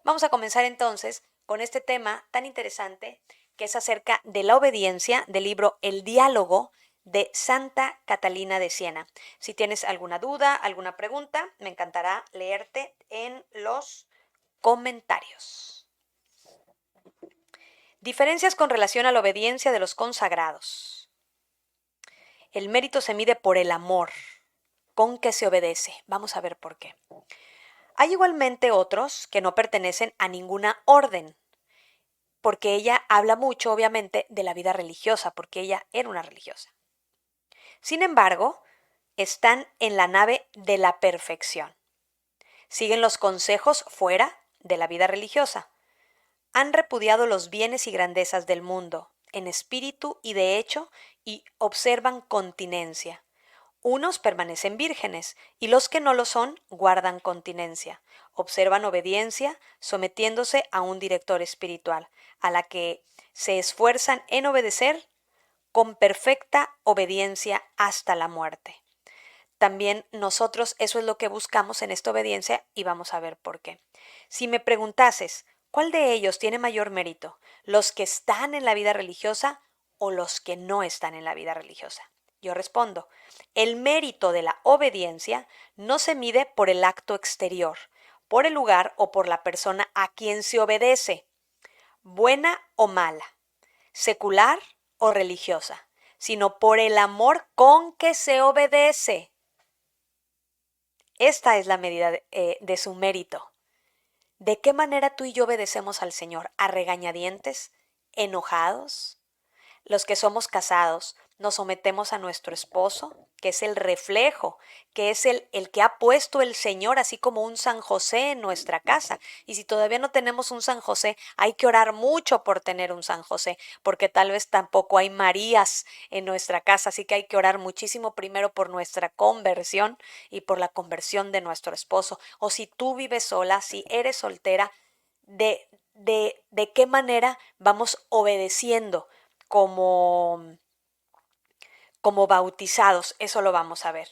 Vamos a comenzar entonces con este tema tan interesante que es acerca de la obediencia del libro El Diálogo de Santa Catalina de Siena. Si tienes alguna duda, alguna pregunta, me encantará leerte en los comentarios. Diferencias con relación a la obediencia de los consagrados. El mérito se mide por el amor con que se obedece. Vamos a ver por qué. Hay igualmente otros que no pertenecen a ninguna orden, porque ella habla mucho, obviamente, de la vida religiosa, porque ella era una religiosa. Sin embargo, están en la nave de la perfección. Siguen los consejos fuera de la vida religiosa. Han repudiado los bienes y grandezas del mundo, en espíritu y de hecho, y observan continencia. Unos permanecen vírgenes y los que no lo son guardan continencia. Observan obediencia sometiéndose a un director espiritual, a la que se esfuerzan en obedecer con perfecta obediencia hasta la muerte. También nosotros eso es lo que buscamos en esta obediencia y vamos a ver por qué. Si me preguntases, ¿cuál de ellos tiene mayor mérito? ¿Los que están en la vida religiosa o los que no están en la vida religiosa? Yo respondo, el mérito de la obediencia no se mide por el acto exterior, por el lugar o por la persona a quien se obedece, buena o mala, secular o religiosa, sino por el amor con que se obedece. Esta es la medida de su mérito. ¿De qué manera tú y yo obedecemos al Señor? ¿A regañadientes? ¿Enojados? Los que somos casados, nos sometemos a nuestro esposo, que es el reflejo, que es el que ha puesto el Señor, así como un San José en nuestra casa. Y si todavía no tenemos un San José, hay que orar mucho por tener un San José, porque tal vez tampoco hay Marías en nuestra casa, así que hay que orar muchísimo primero por nuestra conversión y por la conversión de nuestro esposo. O si tú vives sola, si eres soltera, de qué manera vamos obedeciendo como, como bautizados, eso lo vamos a ver.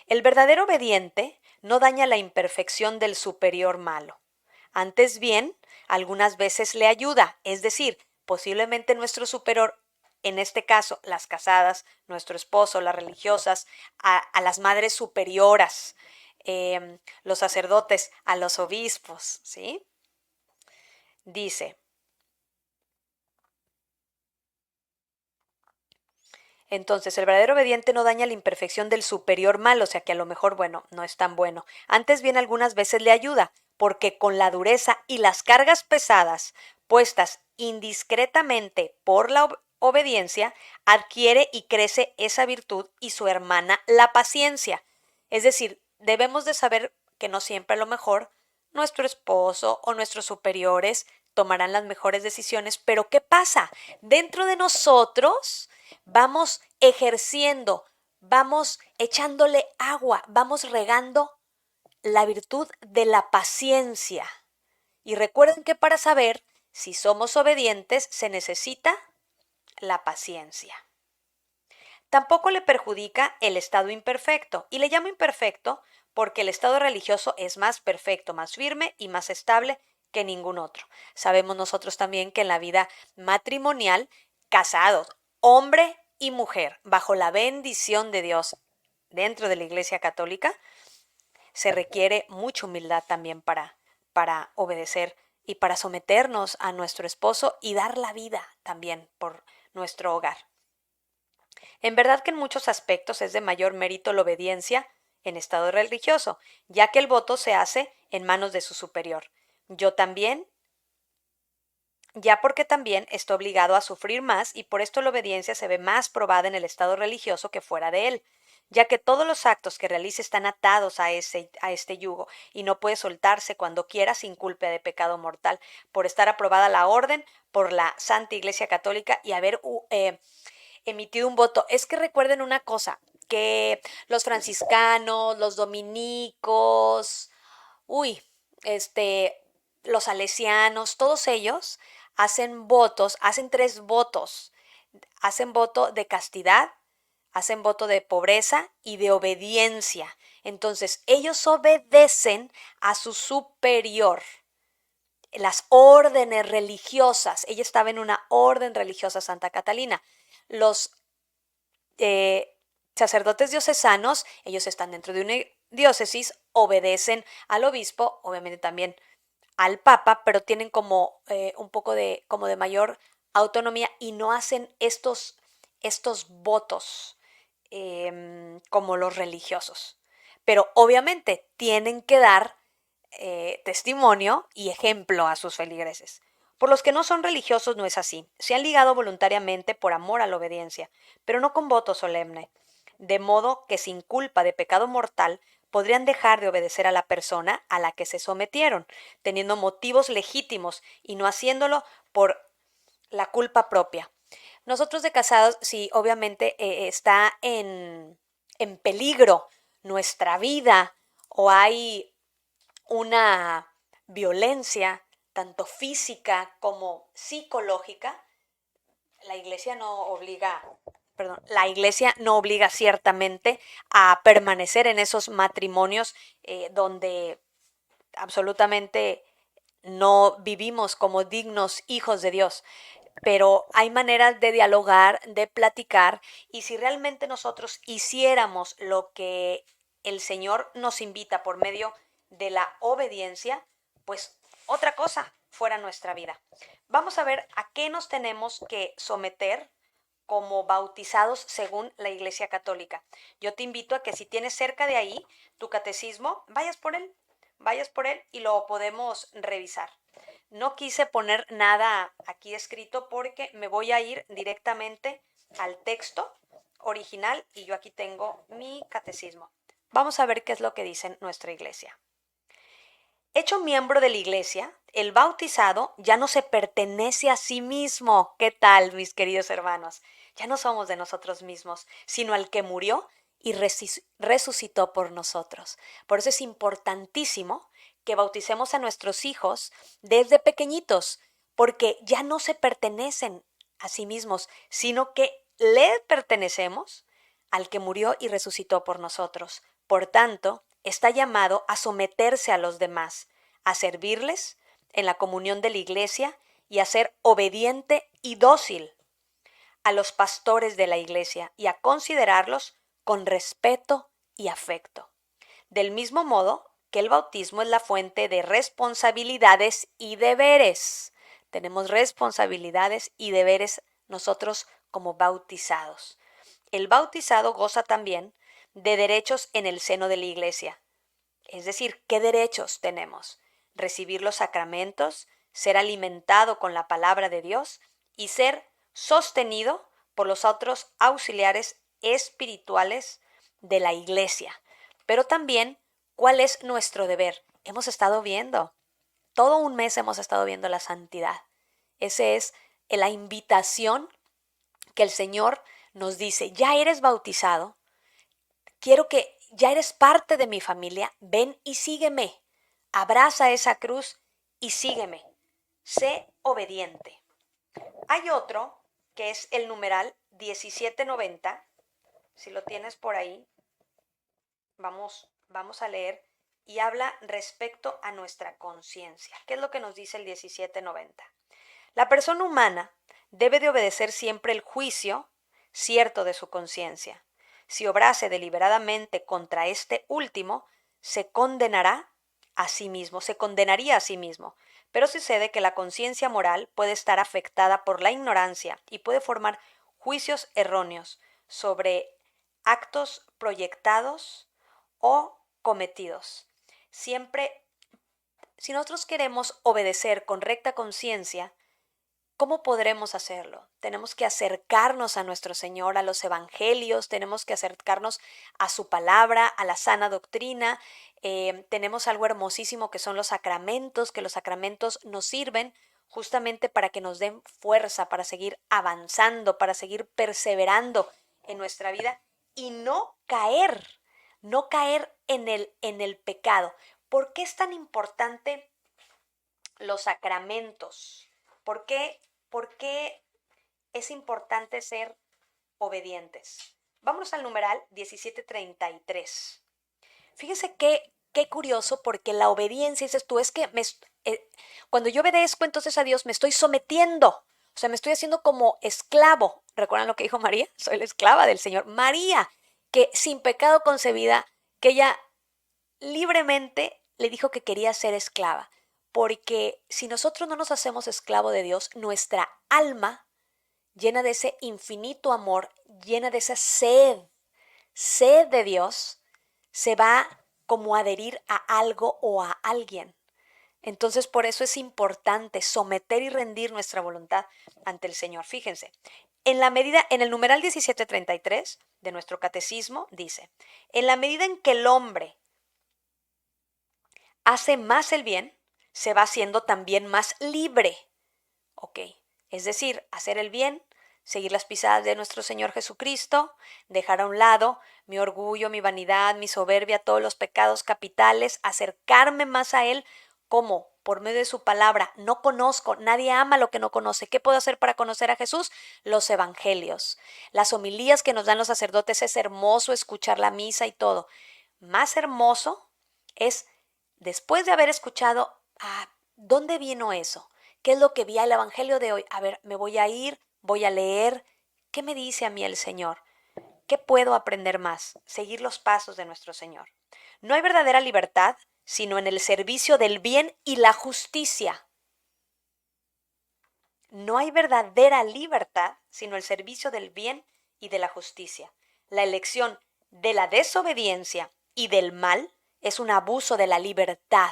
El verdadero obediente no daña la imperfección del superior malo. Antes bien, algunas veces le ayuda, es decir, posiblemente nuestro superior, en este caso las casadas, nuestro esposo, las religiosas, a las madres superioras, los sacerdotes, a los obispos, ¿sí? Dice, entonces, el verdadero obediente no daña la imperfección del superior mal, o sea que a lo mejor, bueno, no es tan bueno. Antes bien, algunas veces le ayuda, porque con la dureza y las cargas pesadas puestas indiscretamente por la obediencia, adquiere y crece esa virtud y su hermana la paciencia. Es decir, debemos de saber que no siempre a lo mejor nuestro esposo o nuestros superiores tomarán las mejores decisiones, pero ¿qué pasa? Dentro de nosotros vamos ejerciendo, vamos echándole agua, vamos regando la virtud de la paciencia. Y recuerden que para saber si somos obedientes se necesita la paciencia. Tampoco le perjudica el estado imperfecto, y le llamo imperfecto porque el estado religioso es más perfecto, más firme y más estable que ningún otro. Sabemos nosotros también que en la vida matrimonial, casados, hombre y mujer, bajo la bendición de Dios dentro de la Iglesia Católica, se requiere mucha humildad también para obedecer y para someternos a nuestro esposo y dar la vida también por nuestro hogar. En verdad que en muchos aspectos es de mayor mérito la obediencia en estado religioso, ya que el voto se hace en manos de su superior. Yo también, ya porque también estoy obligado a sufrir más y por esto la obediencia se ve más probada en el estado religioso que fuera de él, ya que todos los actos que realice están atados a este yugo y no puede soltarse cuando quiera sin culpa de pecado mortal, por estar aprobada la orden por la Santa Iglesia Católica y haber emitido un voto. Es que recuerden una cosa, que los franciscanos, los dominicos, uy, los salesianos, todos ellos hacen votos, hacen 3 votos. Hacen voto de castidad, hacen voto de pobreza y de obediencia. Entonces, ellos obedecen a su superior. las órdenes religiosas. Ella estaba en una orden religiosa, Santa Catalina. Los sacerdotes diocesanos, ellos están dentro de una diócesis, obedecen al obispo, obviamente también al papa, pero tienen como un poco de, como de mayor autonomía y no hacen estos votos como los religiosos. Pero obviamente tienen que dar testimonio y ejemplo a sus feligreses. Por los que no son religiosos no es así. Se han ligado voluntariamente por amor a la obediencia, pero no con voto solemne. De modo que sin culpa de pecado mortal podrían dejar de obedecer a la persona a la que se sometieron, teniendo motivos legítimos y no haciéndolo por la culpa propia. Nosotros de casados, sí, obviamente está en peligro nuestra vida o hay una violencia tanto física como psicológica, la iglesia no obliga, perdón, la iglesia no obliga ciertamente a permanecer en esos matrimonios donde absolutamente no vivimos como dignos hijos de Dios, pero hay maneras de dialogar, de platicar, y si realmente nosotros hiciéramos lo que el Señor nos invita por medio de la obediencia, pues otra cosa fuera nuestra vida. Vamos a ver a qué nos tenemos que someter como bautizados según la Iglesia Católica. Yo te invito a que si tienes cerca de ahí tu catecismo, vayas por él y lo podemos revisar. No quise poner nada aquí escrito porque me voy a ir directamente al texto original y yo aquí tengo mi catecismo. Vamos a ver qué es lo que dice nuestra iglesia. Hecho miembro de la iglesia, el bautizado ya no se pertenece a sí mismo. ¿Qué tal, mis queridos hermanos? Ya no somos de nosotros mismos, sino al que murió y resucitó por nosotros. Por eso es importantísimo que bauticemos a nuestros hijos desde pequeñitos, porque ya no se pertenecen a sí mismos, sino que le pertenecemos al que murió y resucitó por nosotros. Por tanto, está llamado a someterse a los demás, a servirles en la comunión de la iglesia y a ser obediente y dócil a los pastores de la iglesia y a considerarlos con respeto y afecto. Del mismo modo que el bautismo es la fuente de responsabilidades y deberes. Tenemos responsabilidades y deberes nosotros como bautizados. El bautizado goza también de derechos en el seno de la iglesia. Es decir, ¿qué derechos tenemos? Recibir los sacramentos, ser alimentado con la palabra de Dios y ser sostenido por los otros auxiliares espirituales de la iglesia. Pero también, ¿cuál es nuestro deber? Hemos estado viendo, todo un mes hemos estado viendo la santidad. Esa es la invitación que el Señor nos dice, ya eres bautizado, quiero que ya eres parte de mi familia, ven y sígueme, abraza esa cruz y sígueme, sé obediente. Hay otro que es el numeral 1790, si lo tienes por ahí, vamos a leer y habla respecto a nuestra conciencia. ¿Qué es lo que nos dice el 1790? La persona humana debe de obedecer siempre el juicio cierto de su conciencia. Si obrase deliberadamente contra este último, se condenará a sí mismo, se condenaría a sí mismo. Pero sucede que la conciencia moral puede estar afectada por la ignorancia y puede formar juicios erróneos sobre actos proyectados o cometidos. Siempre, si nosotros queremos obedecer con recta conciencia, ¿cómo podremos hacerlo? Tenemos que acercarnos a nuestro Señor, a los evangelios, tenemos que acercarnos a su palabra, a la sana doctrina. Tenemos algo hermosísimo que son los sacramentos, que los sacramentos nos sirven justamente para que nos den fuerza, para seguir avanzando, para seguir perseverando en nuestra vida y no caer en el pecado. ¿Por qué es tan importante los sacramentos? ¿Por qué es importante ser obedientes? Vamos al numeral 1733. Fíjense qué qué curioso, porque la obediencia, dices tú, es que cuando yo obedezco entonces a Dios me estoy sometiendo, o sea, me estoy haciendo como esclavo. ¿Recuerdan lo que dijo María? Soy la esclava del Señor. María, que sin pecado concebida, que ella libremente le dijo que quería ser esclava, porque si nosotros no nos hacemos esclavo de Dios, nuestra alma, llena de ese infinito amor, llena de esa sed de Dios, se va como a adherir a algo o a alguien. Entonces, por eso es importante someter y rendir nuestra voluntad ante el Señor. Fíjense, en el numeral 1733 de nuestro catecismo dice, en la medida en que el hombre hace más el bien, se va haciendo también más libre. ¿Ok? Es decir, hacer el bien, seguir las pisadas de nuestro Señor Jesucristo, dejar a un lado mi orgullo, mi vanidad, mi soberbia, todos los pecados capitales, acercarme más a Él. ¿Cómo? Por medio de su palabra. No conozco, nadie ama lo que no conoce. ¿Qué puedo hacer para conocer a Jesús? Los evangelios. Las homilías que nos dan los sacerdotes, es hermoso escuchar la misa y todo. Más hermoso es, después de haber escuchado, ¿dónde vino eso? ¿Qué es lo que vi al Evangelio de hoy? A ver, me voy a ir, voy a leer. ¿Qué me dice a mí el Señor? ¿Qué puedo aprender más? Seguir los pasos de nuestro Señor. No hay verdadera libertad sino en el servicio del bien y la justicia. No hay verdadera libertad sino el servicio del bien y de la justicia. La elección de la desobediencia y del mal es un abuso de la libertad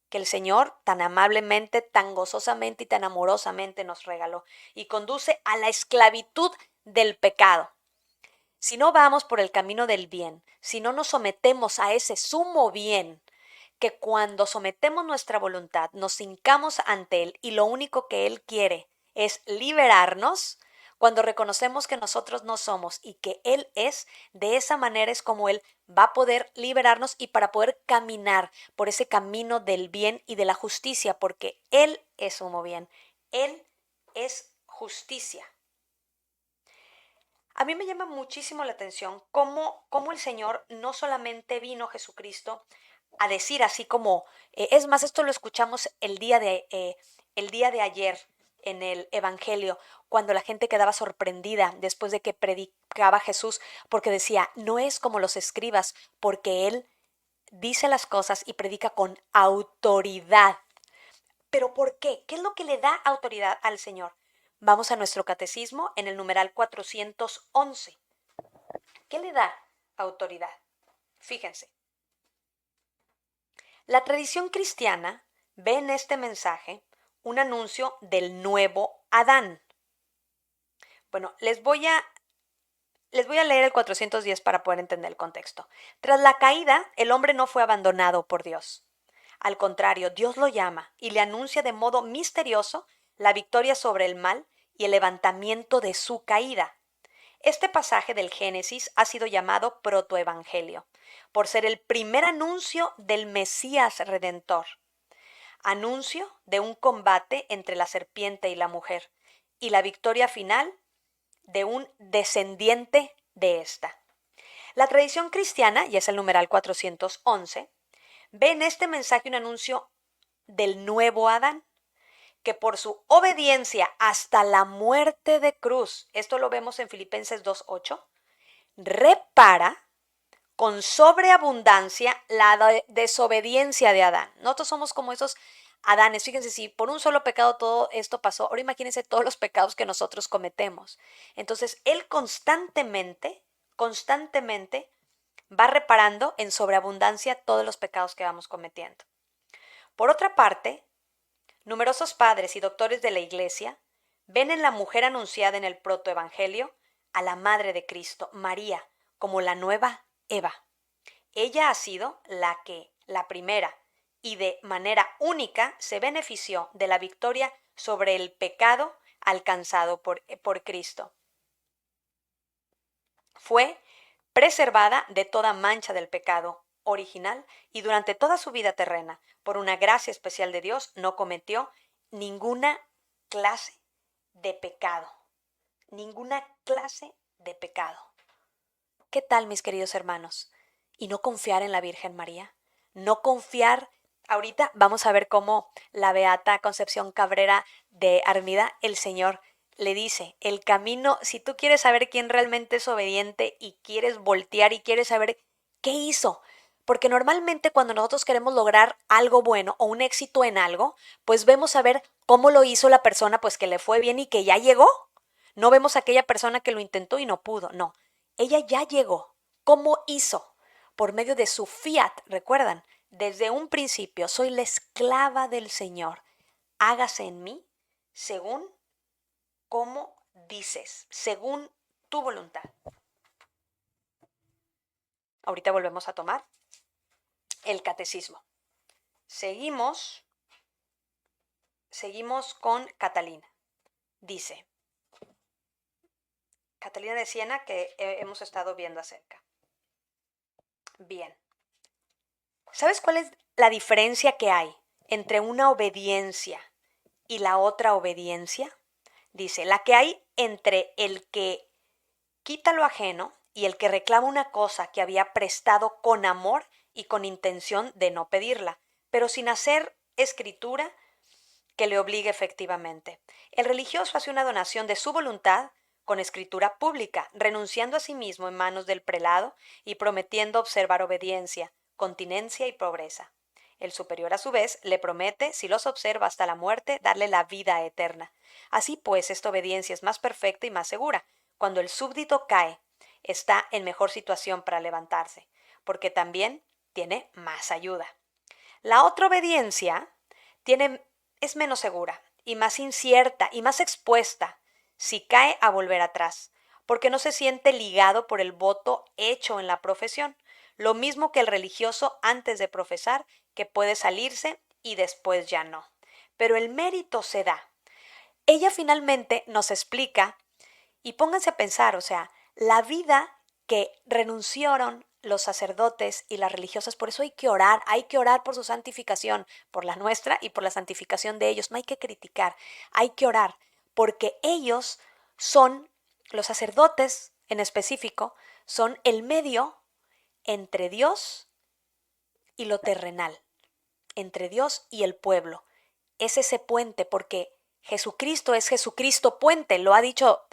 que el Señor tan amablemente, tan gozosamente y tan amorosamente nos regaló, y conduce a la esclavitud del pecado. Si no vamos por el camino del bien, si no nos sometemos a ese sumo bien, que cuando sometemos nuestra voluntad, nos hincamos ante Él y lo único que Él quiere es liberarnos, cuando reconocemos que nosotros no somos y que Él es, de esa manera es como Él va a poder liberarnos y para poder caminar por ese camino del bien y de la justicia, porque Él es sumo bien, Él es justicia. A mí me llama muchísimo la atención cómo el Señor no solamente vino Jesucristo a decir así como, es más, esto lo escuchamos el día de ayer en el Evangelio, cuando la gente quedaba sorprendida después de que predicaba Jesús, porque decía, no es como los escribas, porque Él dice las cosas y predica con autoridad. ¿Pero por qué? ¿Qué es lo que le da autoridad al Señor? Vamos a nuestro catecismo en el numeral 411. ¿Qué le da autoridad? Fíjense. La tradición cristiana ve en este mensaje un anuncio del nuevo Adán. Bueno, les voy a leer el 410 para poder entender el contexto. Tras la caída, el hombre no fue abandonado por Dios. Al contrario, Dios lo llama y le anuncia de modo misterioso la victoria sobre el mal y el levantamiento de su caída. Este pasaje del Génesis ha sido llamado protoevangelio, por ser el primer anuncio del Mesías Redentor. Anuncio de un combate entre la serpiente y la mujer, y la victoria final de un descendiente de esta. La tradición cristiana, y es el numeral 411, ve en este mensaje un anuncio del nuevo Adán, que por su obediencia hasta la muerte de cruz, esto lo vemos en Filipenses 2:8, repara con sobreabundancia la desobediencia de Adán. Nosotros somos como esos Adanes. Fíjense, si por un solo pecado todo esto pasó, ahora imagínense todos los pecados que nosotros cometemos. Entonces, Él constantemente va reparando en sobreabundancia todos los pecados que vamos cometiendo. Por otra parte, numerosos padres y doctores de la Iglesia ven en la mujer anunciada en el protoevangelio a la Madre de Cristo, María, como la nueva Eva. Ella ha sido la primera, y de manera única se benefició de la victoria sobre el pecado alcanzado por Cristo. Fue preservada de toda mancha del pecado original y durante toda su vida terrena, por una gracia especial de Dios, no cometió ninguna clase de pecado. Ninguna clase de pecado. ¿Qué tal, mis queridos hermanos? ¿Y no confiar en la Virgen María? no confiar. Ahorita vamos a ver cómo la beata Concepción Cabrera de Armida, el Señor le dice, el camino, si tú quieres saber quién realmente es obediente y quieres voltear y quieres saber qué hizo, porque normalmente cuando nosotros queremos lograr algo bueno o un éxito en algo, pues vemos a ver cómo lo hizo la persona, pues que le fue bien y que ya llegó. No vemos a aquella persona que lo intentó y no pudo, no. Ella ya llegó. ¿Cómo hizo? Por medio de su fiat, ¿recuerdan? Desde un principio, soy la esclava del Señor. Hágase en mí según como dices, según tu voluntad. Ahorita volvemos a tomar el catecismo. Seguimos con Catalina. Dice, Catalina de Siena, que hemos estado viendo acerca. Bien. ¿Sabes cuál es la diferencia que hay entre una obediencia y la otra obediencia? Dice, la que hay entre el que quita lo ajeno y el que reclama una cosa que había prestado con amor y con intención de no pedirla, pero sin hacer escritura que le obligue efectivamente. El religioso hace una donación de su voluntad con escritura pública, renunciando a sí mismo en manos del prelado y prometiendo observar obediencia, continencia y pobreza. El superior a su vez le promete, si los observa hasta la muerte, darle la vida eterna. Así pues, esta obediencia es más perfecta y más segura. Cuando el súbdito cae, está en mejor situación para levantarse, porque también tiene más ayuda. La otra obediencia es menos segura y más incierta y más expuesta si cae a volver atrás, porque no se siente ligado por el voto hecho en la profesión, lo mismo que el religioso antes de profesar, que puede salirse y después ya no. Pero el mérito se da. Ella finalmente nos explica, y pónganse a pensar, o sea, la vida que renunciaron los sacerdotes y las religiosas, por eso hay que orar por su santificación, por la nuestra y por la santificación de ellos, no hay que criticar, hay que orar, porque ellos son, los sacerdotes en específico, son el medio entre Dios y lo terrenal, entre Dios y el pueblo. Es ese puente, porque Jesucristo es Jesucristo puente, lo ha dicho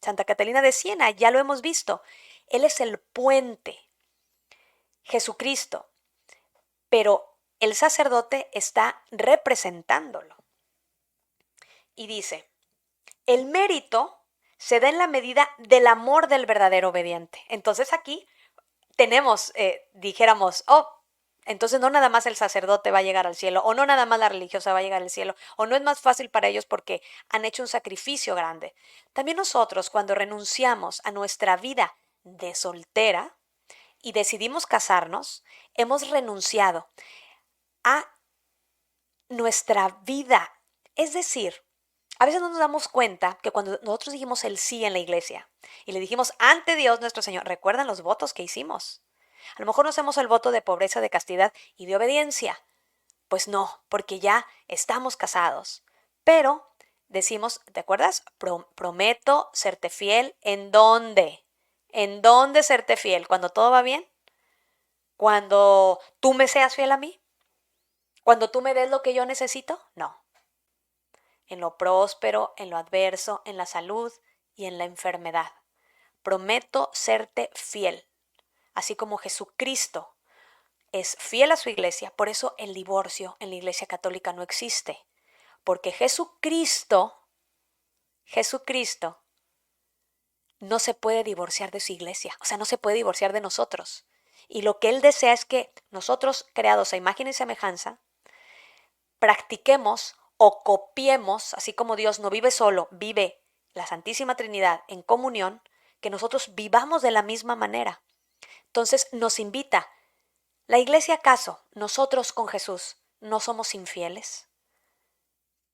Santa Catalina de Siena, ya lo hemos visto. Él es el puente, Jesucristo, pero el sacerdote está representándolo. Y dice, el mérito se da en la medida del amor del verdadero obediente. Entonces aquí tenemos, dijéramos, oh, entonces no nada más el sacerdote va a llegar al cielo, o no nada más la religiosa va a llegar al cielo, o no es más fácil para ellos porque han hecho un sacrificio grande. También nosotros, cuando renunciamos a nuestra vida de soltera y decidimos casarnos, hemos renunciado a nuestra vida. Es decir, a veces no nos damos cuenta que cuando nosotros dijimos el sí en la iglesia y le dijimos ante Dios nuestro Señor, ¿recuerdan los votos que hicimos? A lo mejor no hacemos el voto de pobreza, de castidad y de obediencia. Pues no, porque ya estamos casados. Pero decimos, ¿te acuerdas? Prometo serte fiel. ¿En dónde? ¿En dónde serte fiel? ¿Cuando todo va bien? ¿Cuando tú me seas fiel a mí? ¿Cuando tú me des lo que yo necesito? No. En lo próspero, en lo adverso, en la salud y en la enfermedad. Prometo serte fiel, así como Jesucristo es fiel a su iglesia. Por eso el divorcio en la iglesia católica no existe, porque Jesucristo no se puede divorciar de su iglesia, o sea, no se puede divorciar de nosotros. Y lo que Él desea es que nosotros, creados a imagen y semejanza, practiquemos o copiemos, así como Dios no vive solo, vive la Santísima Trinidad en comunión, que nosotros vivamos de la misma manera. Entonces nos invita, ¿la iglesia acaso, nosotros con Jesús, no somos infieles?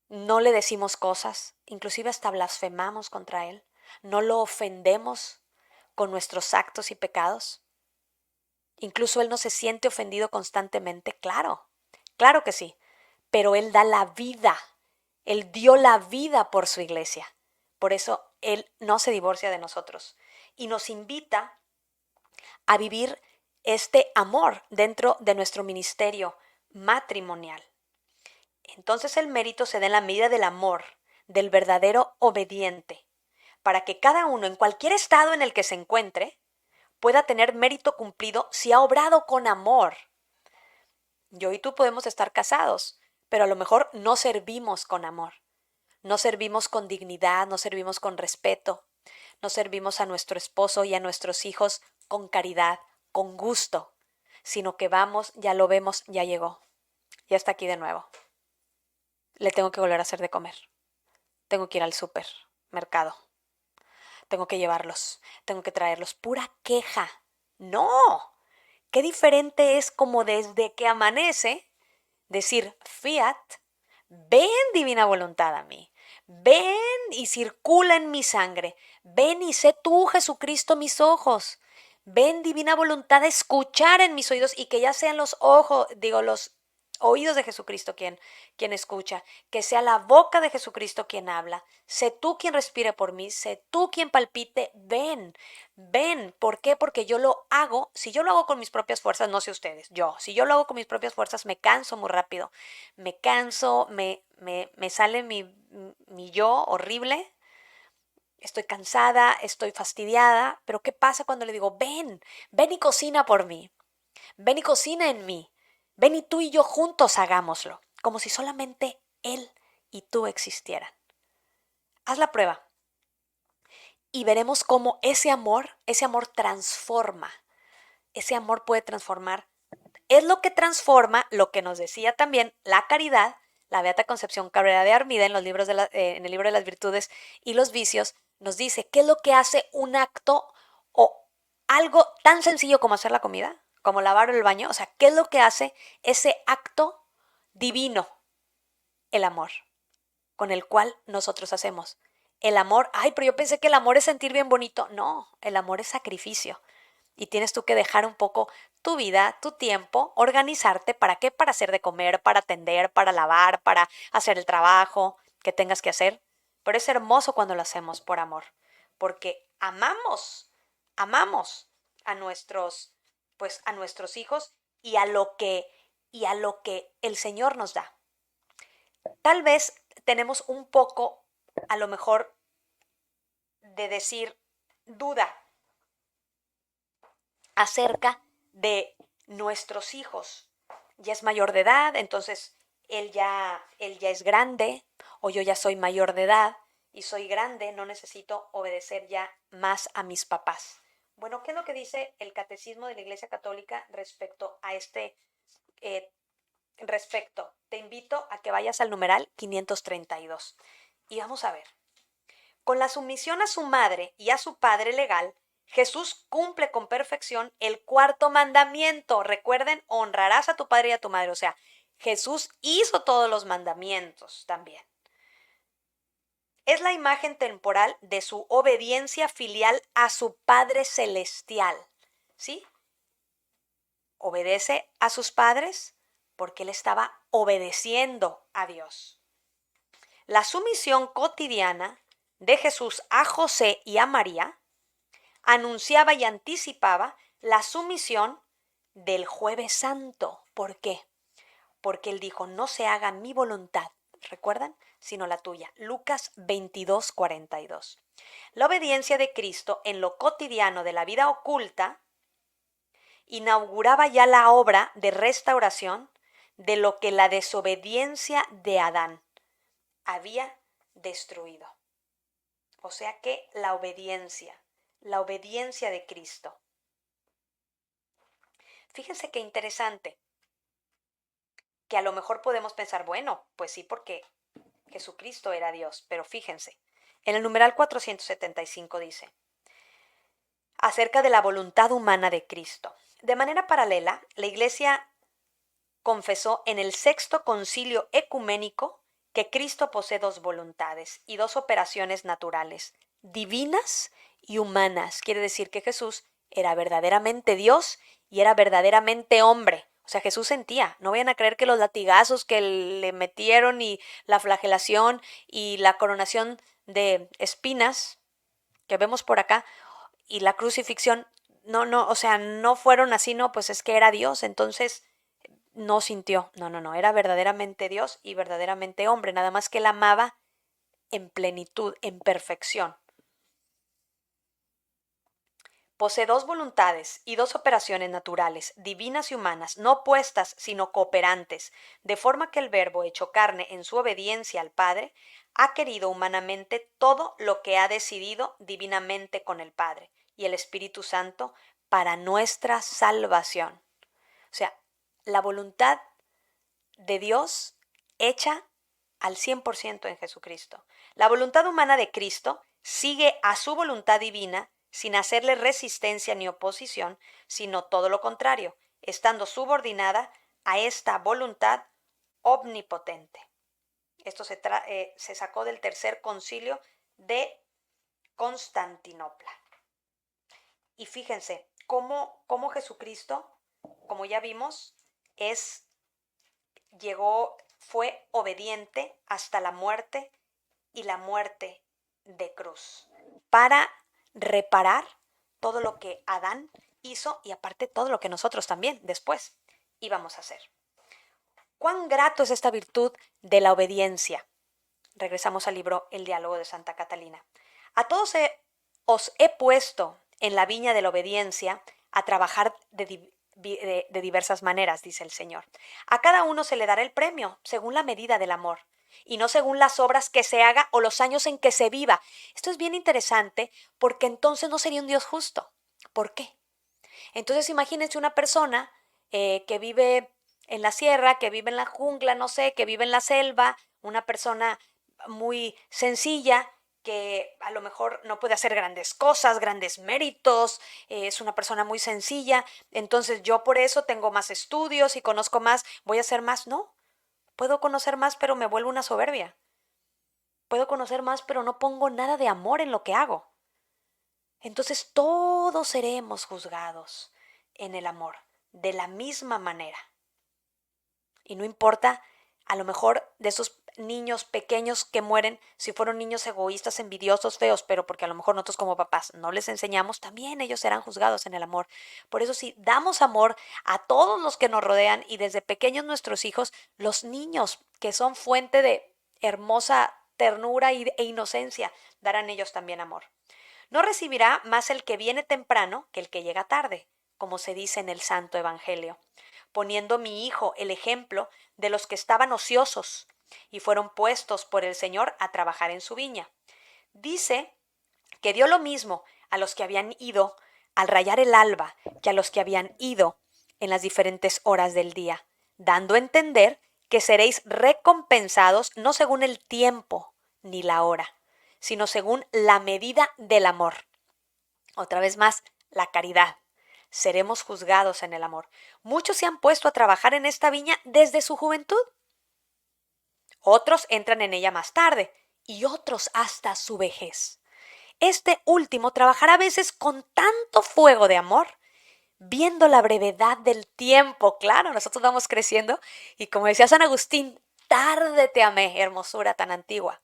¿No le decimos cosas, inclusive hasta blasfemamos contra Él? ¿No lo ofendemos con nuestros actos y pecados? Incluso Él no se siente ofendido constantemente, claro, claro que sí, pero Él da la vida, Él dio la vida por su iglesia. Por eso Él no se divorcia de nosotros y nos invita a vivir este amor dentro de nuestro ministerio matrimonial. Entonces el mérito se da en la medida del amor, del verdadero obediente, para que cada uno en cualquier estado en el que se encuentre pueda tener mérito cumplido si ha obrado con amor. Yo y tú podemos estar casados, pero a lo mejor no servimos con amor, no servimos con dignidad, no servimos con respeto, no servimos a nuestro esposo y a nuestros hijos con caridad, con gusto, sino que vamos, ya lo vemos, ya llegó, ya está aquí de nuevo. Le tengo que volver a hacer de comer, tengo que ir al supermercado, tengo que llevarlos, tengo que traerlos, pura queja. No, qué diferente es como desde que amanece decir, Fiat, ven divina voluntad a mí, ven y circula en mi sangre, ven y sé tú, Jesucristo, mis ojos, ven divina voluntad a escuchar en mis oídos y que ya sean los ojos, digo, los oídos de Jesucristo quien escucha, que sea la boca de Jesucristo quien habla, sé tú quien respire por mí, sé tú quien palpite, ven, ven, ¿por qué? Porque yo lo hago, si yo lo hago con mis propias fuerzas, no sé ustedes, si yo lo hago con mis propias fuerzas, me canso muy rápido, me canso, me sale mi yo horrible, estoy cansada, estoy fastidiada, pero ¿qué pasa cuando le digo, ven, ven y cocina por mí, ven y cocina en mí, ven y tú y yo juntos hagámoslo, como si solamente él y tú existieran? Haz la prueba y veremos cómo ese amor transforma, ese amor puede transformar. Es lo que transforma lo que nos decía también la caridad, la Beata Concepción Cabrera de Armida en, los libros en el libro de las virtudes y los vicios, nos dice qué es lo que hace un acto o algo tan sencillo como hacer la comida, como lavar el baño, o sea, qué es lo que hace ese acto divino, el amor, con el cual nosotros hacemos. El amor, ay, pero yo pensé que el amor es sentir bien bonito. No, el amor es sacrificio. Y tienes tú que dejar un poco tu vida, tu tiempo, organizarte. ¿Para qué? Para hacer de comer, para atender, para lavar, para hacer el trabajo que tengas que hacer. Pero es hermoso cuando lo hacemos por amor, porque amamos a nuestros, pues a nuestros hijos y a lo que el Señor nos da. Tal vez tenemos un poco, a lo mejor, de decir duda acerca de nuestros hijos. Ya es mayor de edad, entonces él ya es grande, o yo ya soy mayor de edad y soy grande, no necesito obedecer ya más a mis papás. Bueno, ¿qué es lo que dice el Catecismo de la Iglesia Católica respecto a este respecto? Te invito a que vayas al numeral 532 y vamos a ver. Con la sumisión a su madre y a su padre legal, Jesús cumple con perfección el cuarto mandamiento. Recuerden, honrarás a tu padre y a tu madre. O sea, Jesús hizo todos los mandamientos también. Es la imagen temporal de su obediencia filial a su Padre Celestial. ¿Sí? Obedece a sus padres porque él estaba obedeciendo a Dios. La sumisión cotidiana de Jesús a José y a María anunciaba y anticipaba la sumisión del Jueves Santo. ¿Por qué? Porque él dijo, no se haga mi voluntad, ¿recuerdan? Sino la tuya. Lucas 22:42. La obediencia de Cristo en lo cotidiano de la vida oculta inauguraba ya la obra de restauración de lo que la desobediencia de Adán había destruido. O sea que la obediencia de Cristo. Fíjense qué interesante, que a lo mejor podemos pensar, bueno, pues sí, porque Jesucristo era Dios, pero fíjense, en el numeral 475 dice, acerca de la voluntad humana de Cristo. De manera paralela, la Iglesia confesó en el Sexto Concilio Ecuménico que Cristo posee dos voluntades y dos operaciones naturales, divinas y humanas. Quiere decir que Jesús era verdaderamente Dios y era verdaderamente hombre. O sea, Jesús sentía. No vayan a creer que los latigazos que le metieron y la flagelación y la coronación de espinas que vemos por acá y la crucifixión no, o sea, no fueron así, no, pues es que era Dios, entonces no sintió, no, era verdaderamente Dios y verdaderamente hombre, nada más que él amaba en plenitud, en perfección. Posee dos voluntades y dos operaciones naturales, divinas y humanas, no opuestas, sino cooperantes, de forma que el Verbo, hecho carne en su obediencia al Padre, ha querido humanamente todo lo que ha decidido divinamente con el Padre y el Espíritu Santo para nuestra salvación. O sea, la voluntad de Dios hecha al 100% en Jesucristo. La voluntad humana de Cristo sigue a su voluntad divina sin hacerle resistencia ni oposición, sino todo lo contrario, estando subordinada a esta voluntad omnipotente. Esto se sacó del tercer concilio de Constantinopla. Y fíjense cómo Jesucristo, como ya vimos, fue obediente hasta la muerte y la muerte de cruz para reparar todo lo que Adán hizo y aparte todo lo que nosotros también después íbamos a hacer. ¿Cuán grato es esta virtud de la obediencia? Regresamos al libro El diálogo de Santa Catalina. A todos os he puesto en la viña de la obediencia a trabajar de diversas maneras, dice el Señor. A cada uno se le dará el premio según la medida del amor y no según las obras que se haga o los años en que se viva. Esto es bien interesante porque entonces no sería un Dios justo. ¿Por qué? Entonces imagínense una persona que vive en la sierra, que vive en la jungla, no sé, que vive en la selva, una persona muy sencilla que a lo mejor no puede hacer grandes cosas, grandes méritos, es una persona muy sencilla, entonces yo por eso tengo más estudios y conozco más, voy a hacer más, no, puedo conocer más pero me vuelvo una soberbia, puedo conocer más pero no pongo nada de amor en lo que hago. Entonces todos seremos juzgados en el amor, de la misma manera. Y no importa, a lo mejor de esos niños pequeños que mueren, si fueron niños egoístas, envidiosos, feos, pero porque a lo mejor nosotros como papás no les enseñamos, también ellos serán juzgados en el amor. Por eso si damos amor a todos los que nos rodean y desde pequeños nuestros hijos, los niños que son fuente de hermosa ternura e inocencia, darán ellos también amor. No recibirá más el que viene temprano que el que llega tarde, como se dice en el Santo Evangelio, poniendo mi hijo el ejemplo de los que estaban ociosos y fueron puestos por el Señor a trabajar en su viña. Dice que dio lo mismo a los que habían ido al rayar el alba que a los que habían ido en las diferentes horas del día, dando a entender que seréis recompensados no según el tiempo ni la hora, sino según la medida del amor. Otra vez más, la caridad. Seremos juzgados en el amor. Muchos se han puesto a trabajar en esta viña desde su juventud. Otros entran en ella más tarde y otros hasta su vejez. Este último trabajará a veces con tanto fuego de amor, viendo la brevedad del tiempo. Claro, nosotros vamos creciendo y como decía San Agustín, tarde te amé, hermosura tan antigua,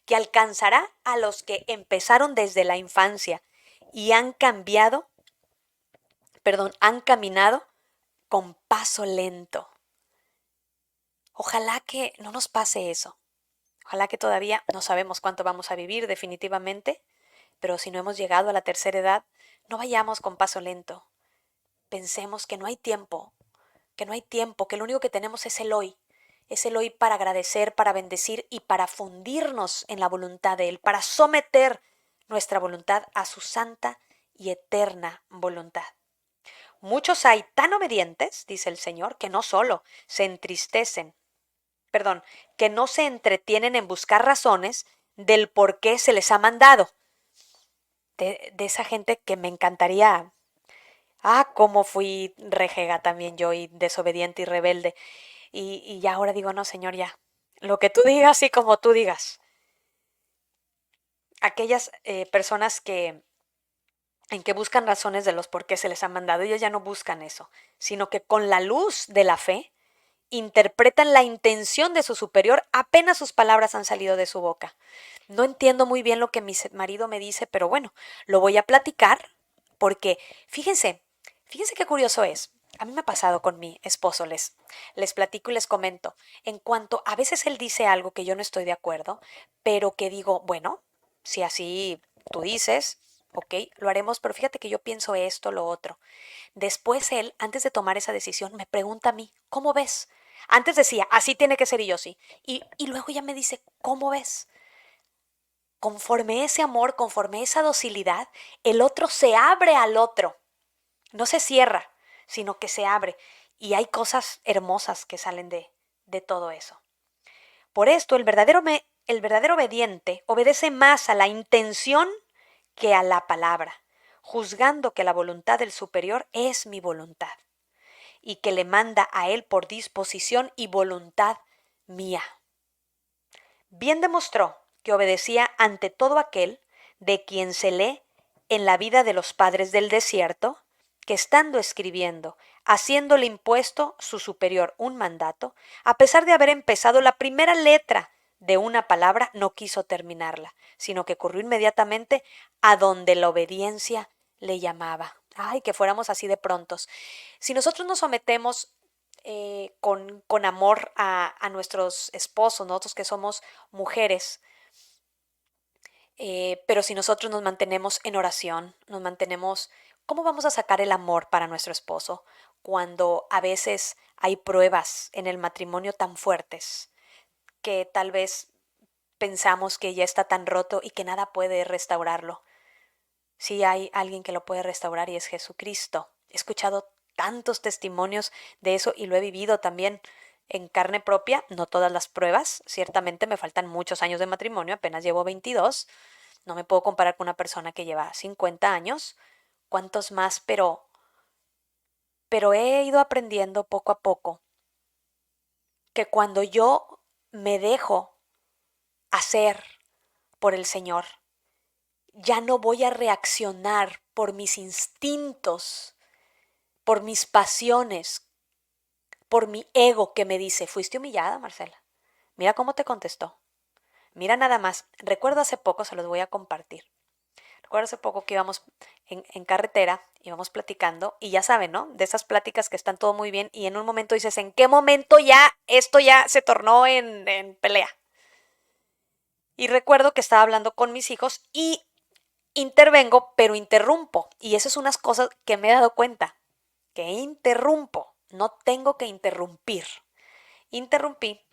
que alcanzará a los que empezaron desde la infancia y han caminado con paso lento. Ojalá que no nos pase eso. Ojalá que todavía no sabemos cuánto vamos a vivir definitivamente, pero si no hemos llegado a la tercera edad, no vayamos con paso lento. Pensemos que no hay tiempo, que lo único que tenemos es el hoy. Es el hoy para agradecer, para bendecir y para fundirnos en la voluntad de Él, para someter nuestra voluntad a su santa y eterna voluntad. Muchos hay tan obedientes, dice el Señor, que no solo se entristecen, que no se entretienen en buscar razones del por qué se les ha mandado. De esa gente que me encantaría, cómo fui rejega también yo y desobediente y rebelde. Y ya ahora digo, no, Señor, ya, lo que tú digas y como tú digas. Aquellas personas en que buscan razones de los por qué se les ha mandado, ellos ya no buscan eso, sino que con la luz de la fe interpretan la intención de su superior apenas sus palabras han salido de su boca. No entiendo muy bien lo que mi marido me dice, pero bueno, lo voy a platicar porque fíjense qué curioso es. A mí me ha pasado con mi esposo, les platico y les comento. En cuanto a veces él dice algo que yo no estoy de acuerdo, pero que digo, bueno, si así tú dices, ok, lo haremos, pero fíjate que yo pienso esto, lo otro. Después él, antes de tomar esa decisión, me pregunta a mí, ¿cómo ves? Antes decía, así tiene que ser y yo sí. Y luego ya me dice, ¿cómo ves? Conforme ese amor, conforme esa docilidad, el otro se abre al otro. No se cierra, sino que se abre. Y hay cosas hermosas que salen de todo eso. Por esto, el verdadero obediente obedece más a la intención que a la palabra, juzgando que la voluntad del superior es mi voluntad y que le manda a él por disposición y voluntad mía. Bien demostró que obedecía ante todo aquel de quien se lee en la vida de los padres del desierto, que estando escribiendo, haciéndole impuesto su superior un mandato, a pesar de haber empezado la primera letra de una palabra, no quiso terminarla, sino que corrió inmediatamente a donde la obediencia le llamaba. Ay, que fuéramos así de prontos. Si nosotros nos sometemos con amor a nuestros esposos, nosotros que somos mujeres, pero si nosotros nos mantenemos en oración, nos mantenemos, ¿cómo vamos a sacar el amor para nuestro esposo cuando a veces hay pruebas en el matrimonio tan fuertes que tal vez pensamos que ya está tan roto y que nada puede restaurarlo? Sí hay alguien que lo puede restaurar y es Jesucristo. He escuchado tantos testimonios de eso y lo he vivido también en carne propia, no todas las pruebas, ciertamente me faltan muchos años de matrimonio, apenas llevo 22, no me puedo comparar con una persona que lleva 50 años, cuántos más, pero he ido aprendiendo poco a poco que cuando yo me dejo hacer por el Señor, ya no voy a reaccionar por mis instintos, por mis pasiones, por mi ego que me dice, fuiste humillada, Marcela. Mira cómo te contestó. Mira nada más. Recuerdo hace poco, se los voy a compartir. Recuerdo hace poco que íbamos en carretera, íbamos platicando y ya saben, ¿no? De esas pláticas que están todo muy bien y en un momento dices, ¿en qué momento ya esto ya se tornó en pelea? Y recuerdo que estaba hablando con mis hijos y intervengo, pero interrumpo. Y esas son unas cosas que me he dado cuenta, que interrumpo, no tengo que interrumpir. Interrumpí,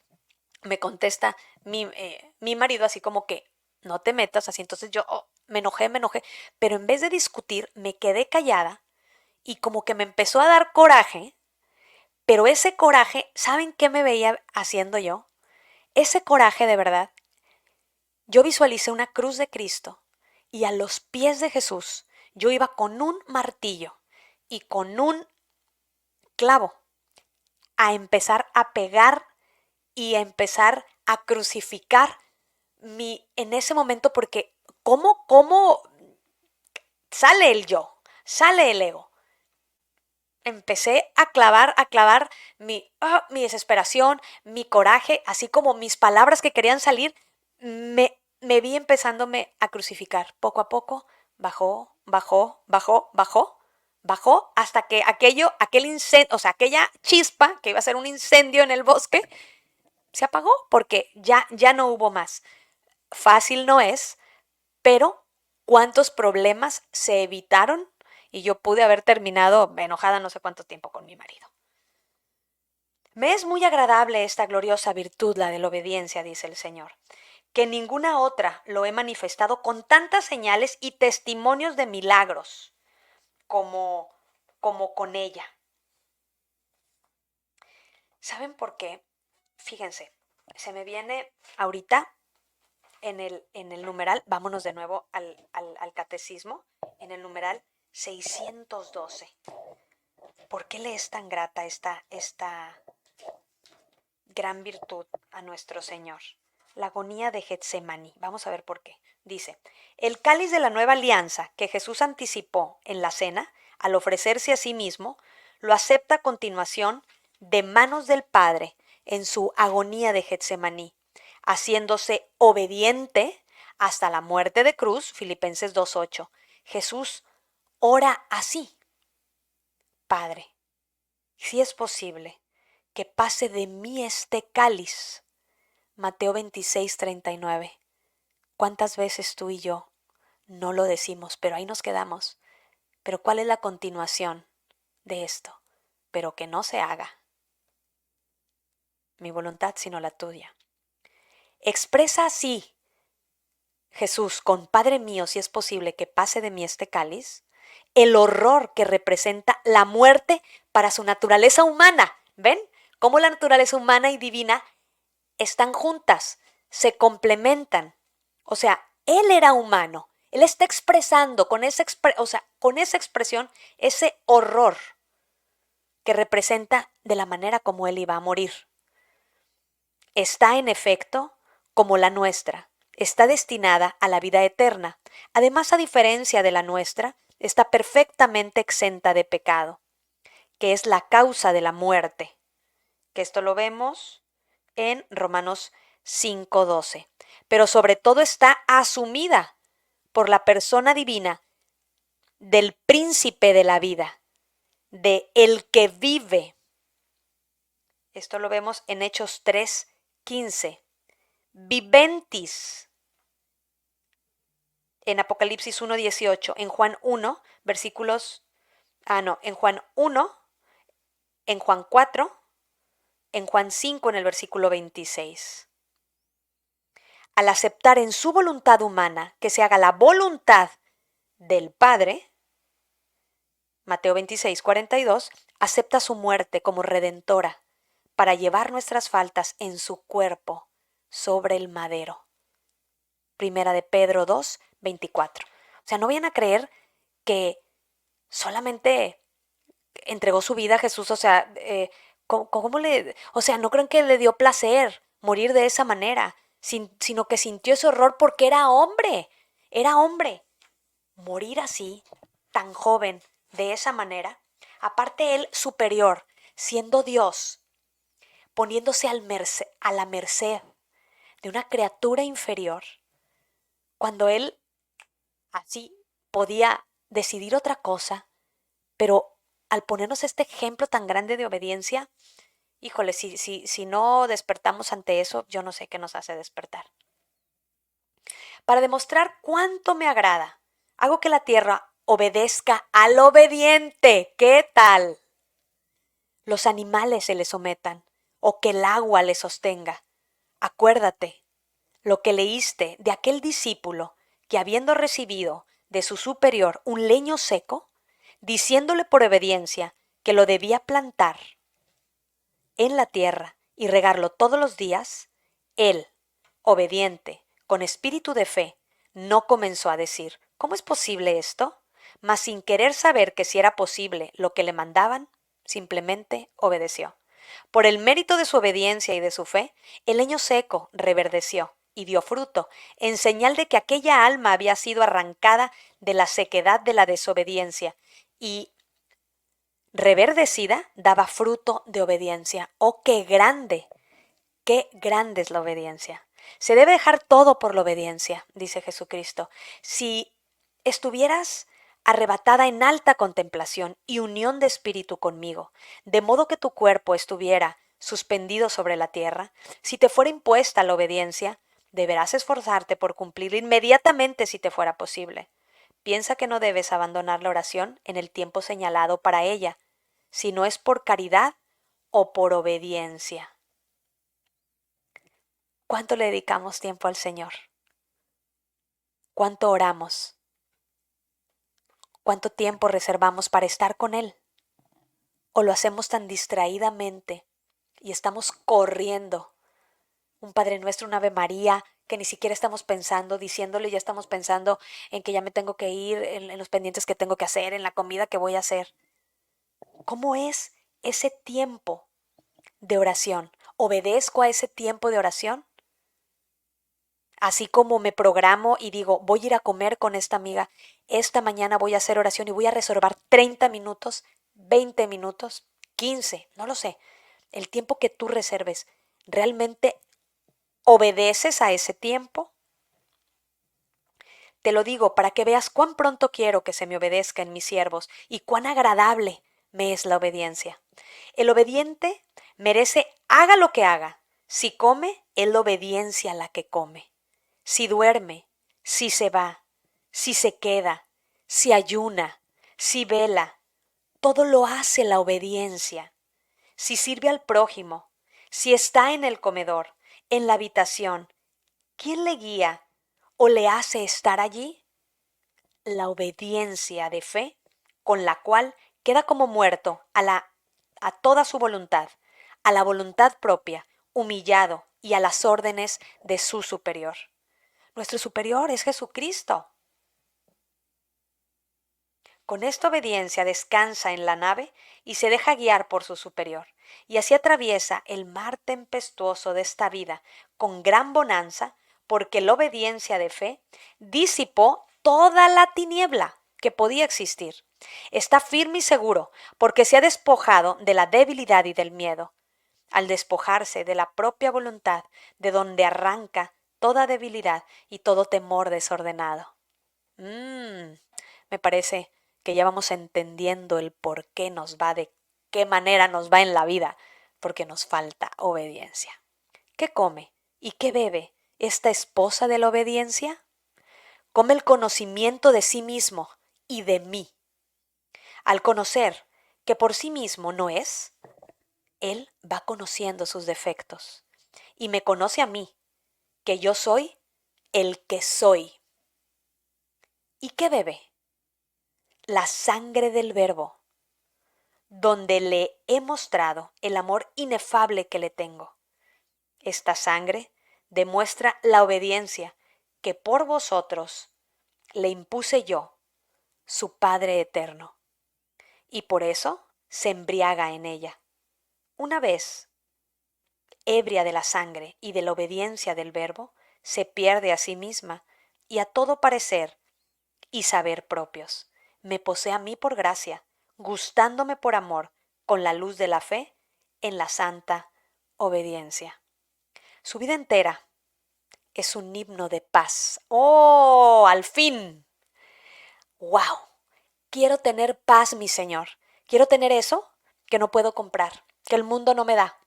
me contesta mi marido así como que no te metas así. Entonces yo me enojé, pero en vez de discutir me quedé callada y como que me empezó a dar coraje, pero ese coraje, ¿saben qué me veía haciendo yo? Ese coraje de verdad, yo visualicé una cruz de Cristo y a los pies de Jesús yo iba con un martillo y con un clavo a empezar a pegar y a empezar a crucificar en ese momento, porque ¿cómo sale el yo? Sale el ego. Empecé a clavar mi desesperación, mi coraje, así como mis palabras que querían salir, me vi empezándome a crucificar. Poco a poco bajó hasta que aquel incendio, o sea, aquella chispa que iba a ser un incendio en el bosque, se apagó porque ya no hubo más. Fácil no es, pero ¿cuántos problemas se evitaron? Y yo pude haber terminado enojada no sé cuánto tiempo con mi marido. Me es muy agradable esta gloriosa virtud, la de la obediencia, dice el Señor, que ninguna otra lo he manifestado con tantas señales y testimonios de milagros como con ella. ¿Saben por qué? Fíjense, se me viene ahorita en el numeral, vámonos de nuevo al catecismo, en el numeral 612. ¿Por qué le es tan grata esta gran virtud a nuestro Señor? La agonía de Getsemaní. Vamos a ver por qué. Dice, el cáliz de la nueva alianza que Jesús anticipó en la cena, al ofrecerse a sí mismo, lo acepta a continuación de manos del Padre en su agonía de Getsemaní, haciéndose obediente hasta la muerte de cruz, Filipenses 2:8. Jesús ora así: Padre, si es posible, que pase de mí este cáliz. Mateo 26:39. ¿Cuántas veces tú y yo no lo decimos, pero ahí nos quedamos? Pero ¿cuál es la continuación de esto? Pero que no se haga mi voluntad sino la tuya. Expresa así Jesús con: Padre mío, si es posible que pase de mí este cáliz, el horror que representa la muerte para su naturaleza humana. ¿Ven? Cómo la naturaleza humana y divina están juntas, se complementan. O sea, Él era humano. Él está expresando con con esa expresión ese horror que representa de la manera como Él iba a morir. Está en efecto como la nuestra, está destinada a la vida eterna. Además, a diferencia de la nuestra, está perfectamente exenta de pecado, que es la causa de la muerte, que esto lo vemos en Romanos 5:12. Pero sobre todo está asumida por la persona divina del príncipe de la vida, de el que vive. Esto lo vemos en Hechos 3:15. Viventis, en Apocalipsis 1:18, en Juan 1, en Juan 1, en Juan 4, en Juan 5, en el versículo 26. Al aceptar en su voluntad humana que se haga la voluntad del Padre, Mateo 26:42, acepta su muerte como redentora para llevar nuestras faltas en su cuerpo sobre el madero. Primera de Pedro 2:24. O sea, no vayan a creer que solamente entregó su vida a Jesús, o sea, o sea, no crean que le dio placer morir de esa manera, sino que sintió ese horror porque era hombre. Morir así, tan joven, de esa manera, aparte él superior, siendo Dios, poniéndose a la merced de una criatura inferior, cuando él así podía decidir otra cosa, pero al ponernos este ejemplo tan grande de obediencia, híjole, si no despertamos ante eso, yo no sé qué nos hace despertar. Para demostrar cuánto me agrada, hago que la tierra obedezca al obediente. ¿Qué tal? Los animales se le sometan o que el agua le sostenga. Acuérdate lo que leíste de aquel discípulo que, habiendo recibido de su superior un leño seco, diciéndole por obediencia que lo debía plantar en la tierra y regarlo todos los días, él, obediente, con espíritu de fe, no comenzó a decir: ¿cómo es posible esto? Mas sin querer saber que si era posible lo que le mandaban, simplemente obedeció. Por el mérito de su obediencia y de su fe, el leño seco reverdeció y dio fruto, en señal de que aquella alma había sido arrancada de la sequedad de la desobediencia y reverdecida daba fruto de obediencia. ¡Oh, qué grande es la obediencia! Se debe dejar todo por la obediencia, dice Jesucristo. Si estuvieras arrebatada en alta contemplación y unión de espíritu conmigo, de modo que tu cuerpo estuviera suspendido sobre la tierra, si te fuera impuesta la obediencia, deberás esforzarte por cumplir inmediatamente si te fuera posible. Piensa que no debes abandonar la oración en el tiempo señalado para ella, si no es por caridad o por obediencia. ¿Cuánto le dedicamos tiempo al Señor? ¿Cuánto oramos? ¿Cuánto tiempo reservamos para estar con Él? ¿O lo hacemos tan distraídamente y estamos corriendo un Padre Nuestro, un Ave María, que ni siquiera estamos pensando, diciéndole, ya estamos pensando en que ya me tengo que ir, en los pendientes que tengo que hacer, en la comida que voy a hacer? ¿Cómo es ese tiempo de oración? ¿Obedezco a ese tiempo de oración? Así como me programo y digo, voy a ir a comer con esta amiga, esta mañana voy a hacer oración y voy a reservar 30 minutos, 20 minutos, 15, no lo sé. El tiempo que tú reserves, ¿realmente obedeces a ese tiempo? Te lo digo para que veas cuán pronto quiero que se me obedezca en mis siervos y cuán agradable me es la obediencia. El obediente merece haga lo que haga. Si come, es la obediencia la que come. Si duerme, si se va, si se queda, si ayuna, si vela, todo lo hace la obediencia. Si sirve al prójimo, si está en el comedor, en la habitación, ¿quién le guía o le hace estar allí? La obediencia de fe con la cual queda como muerto a toda su voluntad, a la voluntad propia, humillado y a las órdenes de su superior. Nuestro superior es Jesucristo. Con esta obediencia descansa en la nave y se deja guiar por su superior, y así atraviesa el mar tempestuoso de esta vida con gran bonanza, porque la obediencia de fe disipó toda la tiniebla que podía existir. Está firme y seguro, porque se ha despojado de la debilidad y del miedo. Al despojarse de la propia voluntad, de donde arranca toda debilidad y todo temor desordenado. Me parece que ya vamos entendiendo el por qué nos va, de qué manera nos va en la vida, porque nos falta obediencia. ¿Qué come y qué bebe esta esposa de la obediencia? Come el conocimiento de sí mismo y de mí. Al conocer que por sí mismo no es, él va conociendo sus defectos y me conoce a mí, que yo soy el que soy. ¿Y qué bebe? La sangre del Verbo, donde le he mostrado el amor inefable que le tengo. Esta sangre demuestra la obediencia que por vosotros le impuse yo, su Padre eterno, y por eso se embriaga en ella. Una vez ebria de la sangre y de la obediencia del Verbo, se pierde a sí misma y a todo parecer y saber propios. Me posee a mí por gracia, gustándome por amor, con la luz de la fe, en la santa obediencia. Su vida entera es un himno de paz. ¡Oh, al fin! ¡Wow! Quiero tener paz, mi Señor. Quiero tener eso que no puedo comprar, que el mundo no me da,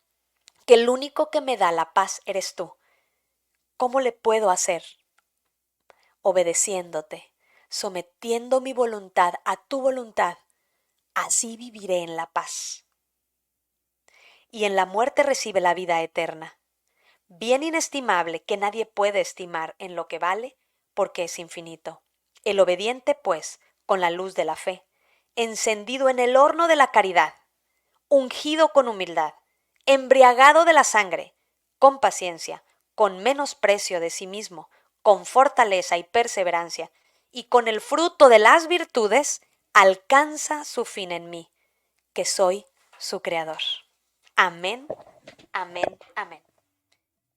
que el único que me da la paz eres tú. ¿Cómo le puedo hacer? Obedeciéndote, sometiendo mi voluntad a tu voluntad. Así viviré en la paz. Y en la muerte recibe la vida eterna, bien inestimable que nadie puede estimar en lo que vale, porque es infinito. El obediente, pues, con la luz de la fe, encendido en el horno de la caridad, ungido con humildad, embriagado de la sangre, con paciencia, con menosprecio de sí mismo, con fortaleza y perseverancia, y con el fruto de las virtudes, alcanza su fin en mí, que soy su creador. Amén, amén, amén.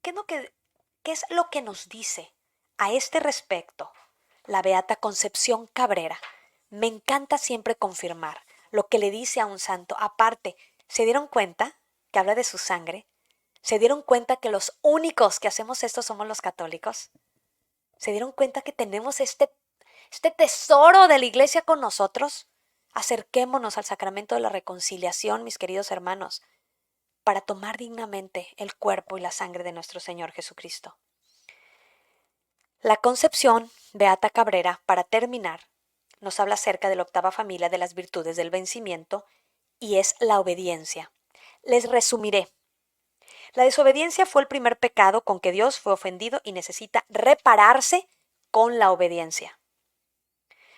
¿Qué es lo que nos dice a este respecto la Beata Concepción Cabrera? Me encanta siempre confirmar lo que le dice a un santo. Aparte, ¿se dieron cuenta que habla de su sangre? ¿Se dieron cuenta que los únicos que hacemos esto somos los católicos? ¿Se dieron cuenta que tenemos este tesoro de la iglesia con nosotros? Acerquémonos al sacramento de la reconciliación, mis queridos hermanos, para tomar dignamente el cuerpo y la sangre de nuestro Señor Jesucristo. La Concepción, Beata Cabrera, para terminar, nos habla acerca de la octava familia de las virtudes del vencimiento y es la obediencia. Les resumiré. La desobediencia fue el primer pecado con que Dios fue ofendido y necesita repararse con la obediencia.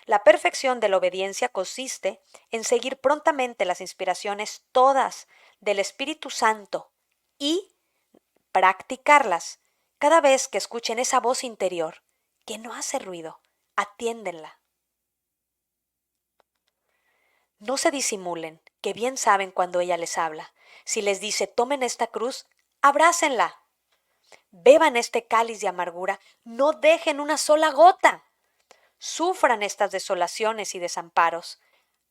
La perfección de la obediencia consiste en seguir prontamente las inspiraciones todas del Espíritu Santo y practicarlas. Cada vez que escuchen esa voz interior que no hace ruido, atiéndenla. No se disimulen, que bien saben cuando ella les habla. Si les dice tomen esta cruz, abrácenla. Beban este cáliz de amargura, no dejen una sola gota. Sufran estas desolaciones y desamparos.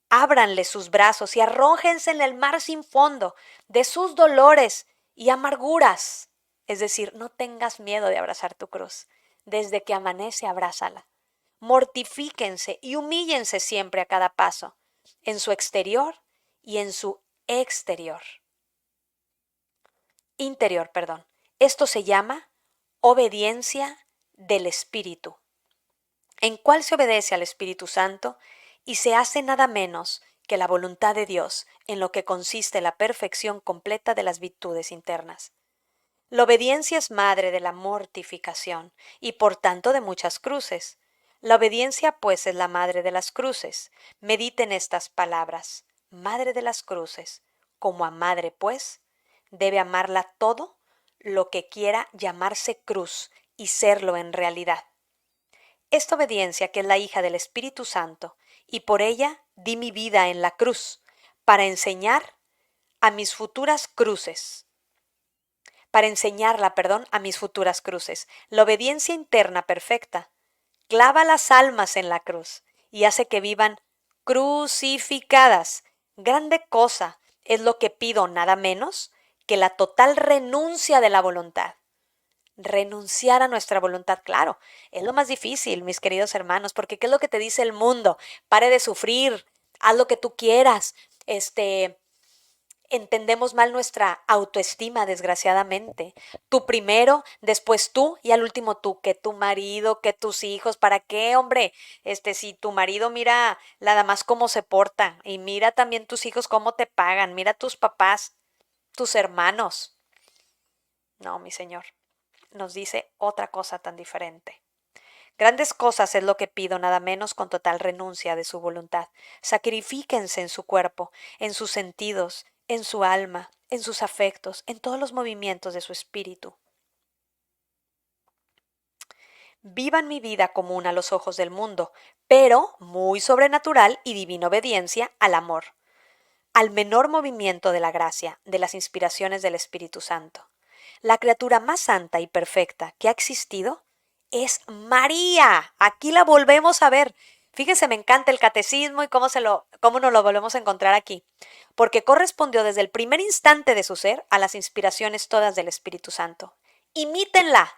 Ábranle sus brazos y arrójense en el mar sin fondo de sus dolores y amarguras. Es decir, no tengas miedo de abrazar tu cruz. Desde que amanece, abrázala. mortifíquense y humíllense siempre a cada paso, en su exterior y en su exterior. Interior, perdón. Esto se llama obediencia del Espíritu, en cual se obedece al Espíritu Santo y se hace nada menos que la voluntad de Dios, en lo que consiste la perfección completa de las virtudes internas. La obediencia es madre de la mortificación y por tanto de muchas cruces. La obediencia pues es la madre de las cruces. Mediten estas palabras, madre de las cruces. Como a madre pues, debe amarla todo lo que quiera llamarse cruz y serlo en realidad. Esta obediencia que es la hija del Espíritu Santo, y por ella di mi vida en la cruz, para enseñar a mis futuras cruces, a mis futuras cruces. La obediencia interna perfecta clava las almas en la cruz y hace que vivan crucificadas. Grande cosa es lo que pido, nada menos que la total renuncia de la voluntad. Renunciar a nuestra voluntad, claro, es lo más difícil, mis queridos hermanos, porque ¿qué es lo que te dice el mundo? Pare de sufrir, haz lo que tú quieras. Entendemos mal nuestra autoestima, desgraciadamente. Tú primero, después tú y al último tú, que tu marido, que tus hijos. ¿Para qué, hombre? Si tu marido mira nada más cómo se porta y mira también tus hijos cómo te pagan, mira tus papás, tus hermanos. No, mi Señor, nos dice otra cosa tan diferente. Grandes cosas es lo que pido, nada menos con total renuncia de su voluntad. Sacrifíquense en su cuerpo, en sus sentidos, en su alma, en sus afectos, en todos los movimientos de su espíritu. Vivan mi vida común a los ojos del mundo, pero muy sobrenatural y divina obediencia al amor, al menor movimiento de la gracia, de las inspiraciones del Espíritu Santo. La criatura más santa y perfecta que ha existido es María. Aquí la volvemos a ver. Fíjense, me encanta el catecismo y cómo nos lo volvemos a encontrar aquí. Porque correspondió desde el primer instante de su ser a las inspiraciones todas del Espíritu Santo. Imítenla,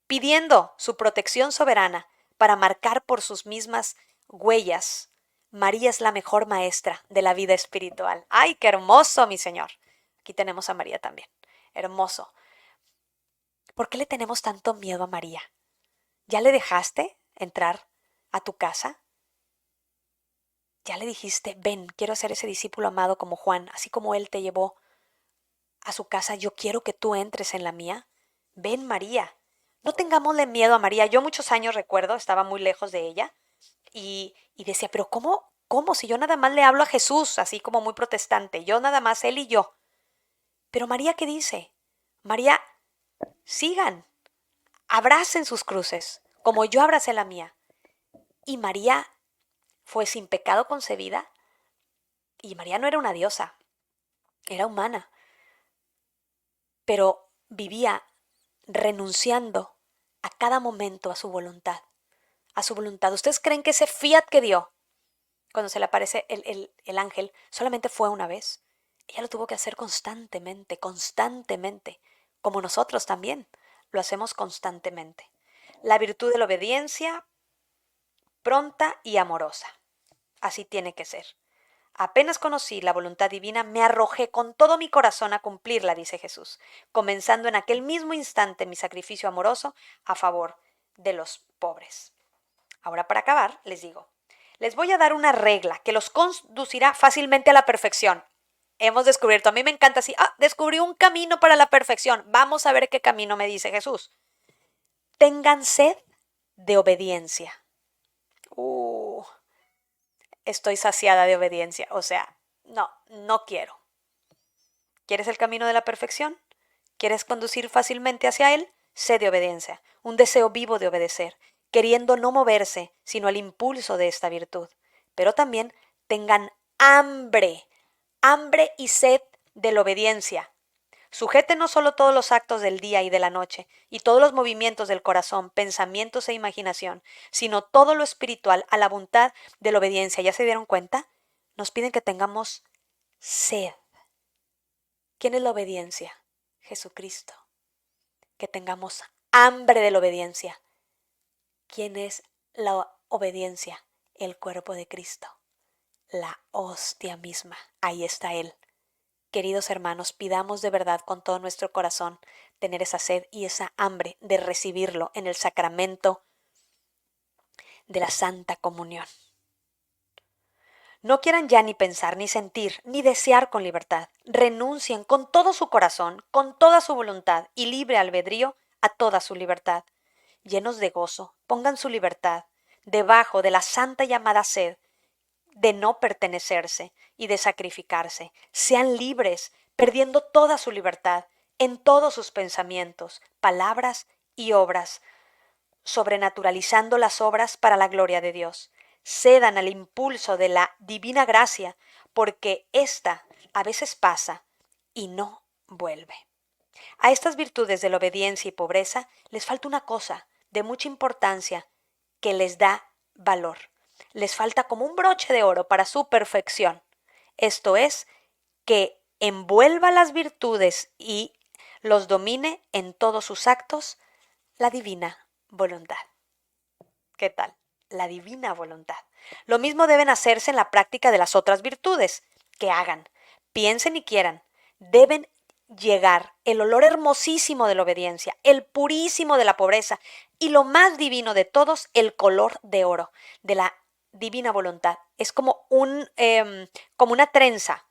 pidiendo su protección soberana para marcar por sus mismas huellas. María es la mejor maestra de la vida espiritual. ¡Ay, qué hermoso, mi Señor! Aquí tenemos a María también. Hermoso. ¿Por qué le tenemos tanto miedo a María? ¿Ya le dejaste entrar a tu casa? ¿Ya le dijiste, ven, quiero ser ese discípulo amado como Juan, así como él te llevó a su casa, yo quiero que tú entres en la mía? Ven, María. No tengámosle miedo a María. Yo muchos años recuerdo, estaba muy lejos de ella y decía, pero ¿cómo? Si yo nada más le hablo a Jesús, así como muy protestante, yo nada más, él y yo. Pero María, ¿qué dice? María, sigan, abracen sus cruces, como yo abracé la mía. Y María fue sin pecado concebida. Y María no era una diosa, era humana, pero vivía renunciando a cada momento a su voluntad, a su voluntad. ¿Ustedes creen que ese fiat que dio cuando se le aparece el ángel solamente fue una vez? Ella lo tuvo que hacer constantemente, constantemente, como nosotros también lo hacemos constantemente. La virtud de la obediencia pronta y amorosa. Así tiene que ser. Apenas conocí la voluntad divina, me arrojé con todo mi corazón a cumplirla, dice Jesús, comenzando en aquel mismo instante mi sacrificio amoroso a favor de los pobres. Ahora, para acabar, les digo, les voy a dar una regla que los conducirá fácilmente a la perfección. Hemos descubierto, a mí me encanta así, descubrí un camino para la perfección. Vamos a ver qué camino me dice Jesús. Tengan sed de obediencia. Estoy saciada de obediencia. O sea, no quiero. ¿Quieres el camino de la perfección? ¿Quieres conducir fácilmente hacia él? Sé de obediencia, un deseo vivo de obedecer, queriendo no moverse, sino el impulso de esta virtud. Pero también tengan hambre, hambre y sed de la obediencia. Sujete no solo todos los actos del día y de la noche, y todos los movimientos del corazón, pensamientos e imaginación, sino todo lo espiritual a la voluntad de la obediencia. ¿Ya se dieron cuenta? Nos piden que tengamos sed. ¿Quién es la obediencia? Jesucristo. Que tengamos hambre de la obediencia. ¿Quién es la obediencia, el cuerpo de Cristo, la hostia misma. Ahí está Él. Queridos hermanos, pidamos de verdad con todo nuestro corazón tener esa sed y esa hambre de recibirlo en el sacramento de la Santa Comunión. No quieran ya ni pensar, ni sentir, ni desear con libertad. Renuncien con todo su corazón, con toda su voluntad y libre albedrío a toda su libertad. Llenos de gozo, pongan su libertad debajo de la santa llamada sed de no pertenecerse y de sacrificarse. Sean libres, perdiendo toda su libertad en todos sus pensamientos, palabras y obras, sobrenaturalizando las obras para la gloria de Dios. Cedan al impulso de la divina gracia, porque ésta a veces pasa y no vuelve. A estas virtudes de la obediencia y pobreza les falta una cosa de mucha importancia que les da valor. Les falta como un broche de oro para su perfección. Esto es, que envuelva las virtudes y los domine en todos sus actos la divina voluntad. ¿Qué tal? La divina voluntad. Lo mismo deben hacerse en la práctica de las otras virtudes. Que hagan, piensen y quieran. Deben llegar el olor hermosísimo de la obediencia, el purísimo de la pobreza y lo más divino de todos, el color de oro de la divina voluntad. Es como como una trenza,